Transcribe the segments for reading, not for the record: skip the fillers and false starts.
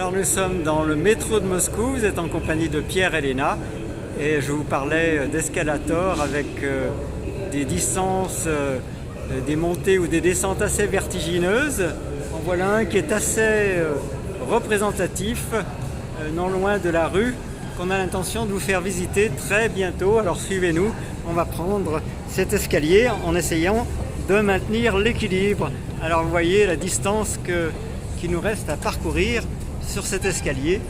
Alors nous sommes dans le métro de Moscou, vous êtes en compagnie de Pierre et Léna et je vous parlais d'escalator avec des distances, des montées ou des descentes assez vertigineuses. En voilà un qui est assez représentatif, non loin de la rue, qu'on a l'intention de vous faire visiter très bientôt. Alors suivez-nous, on va prendre cet escalier en essayant de maintenir l'équilibre. Alors vous voyez la distance qu'il nous reste à parcourir sur cet escalier.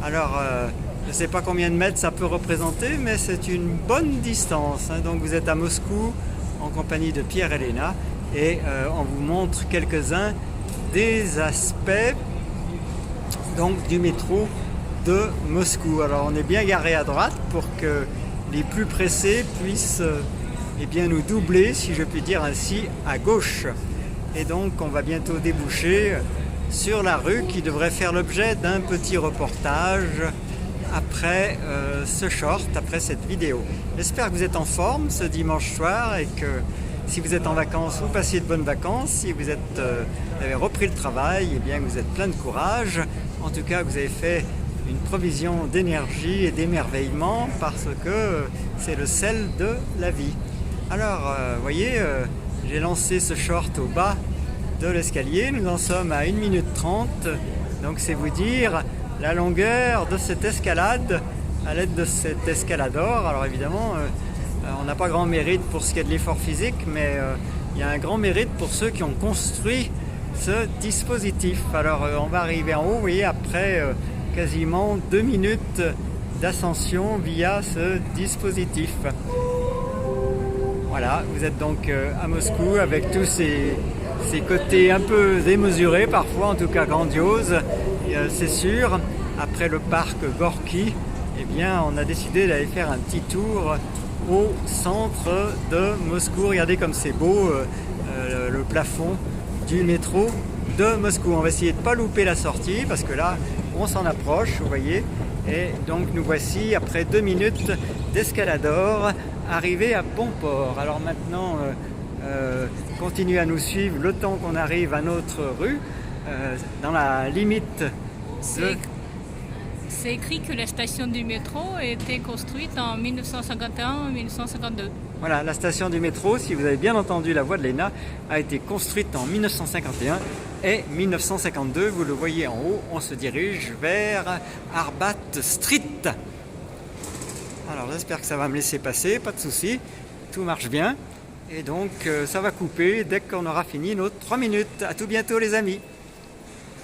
Alors je ne sais pas combien de mètres ça peut représenter, mais c'est une bonne distance. Donc vous êtes à Moscou en compagnie de Pierre et Léna et on vous montre quelques-uns des aspects donc, du métro de Moscou. Alors on est bien garé à droite pour que les plus pressés puissent eh bien, nous doubler, si je puis dire ainsi, à gauche. Et donc on va bientôt déboucher sur la rue qui devrait faire l'objet d'un petit reportage après ce short, après cette vidéo. J'espère que vous êtes en forme ce dimanche soir et que si vous êtes en vacances, vous passiez de bonnes vacances. Si vous avez repris le travail, eh bien vous êtes plein de courage. En tout cas, vous avez fait une provision d'énergie et d'émerveillement parce que c'est le sel de la vie. Alors, vous voyez, j'ai lancé ce short au bas de l'escalier. Nous en sommes à 1 minute 30. Donc, c'est vous dire la longueur de cette escalade à l'aide de cet escalador. Alors, évidemment, on n'a pas grand mérite pour ce qui est de l'effort physique, mais il y a un grand mérite pour ceux qui ont construit ce dispositif. Alors, on va arriver en haut, vous voyez, après quasiment 2 minutes d'ascension via ce dispositif. Voilà, vous êtes donc à Moscou avec tous ces côtés un peu démesurés, parfois en tout cas grandioses, c'est sûr. Après le parc Gorky, eh bien, on a décidé d'aller faire un petit tour au centre de Moscou. Regardez comme c'est beau le plafond du métro de Moscou. On va essayer de ne pas louper la sortie parce que là, on s'en approche, vous voyez. Et donc nous voici après 2 minutes d'escalador arrivés à Bonport. Alors maintenant, continuez à nous suivre le temps qu'on arrive à notre rue, dans la limite de... C'est écrit que la station du métro a été construite en 1951-1952. Voilà, la station du métro, si vous avez bien entendu la voix de Léna, a été construite en 1951 et 1952. Vous le voyez en haut, on se dirige vers Arbat Street. Alors j'espère que ça va me laisser passer, pas de souci, tout marche bien. Et donc ça va couper dès qu'on aura fini nos 3 minutes. À tout bientôt les amis.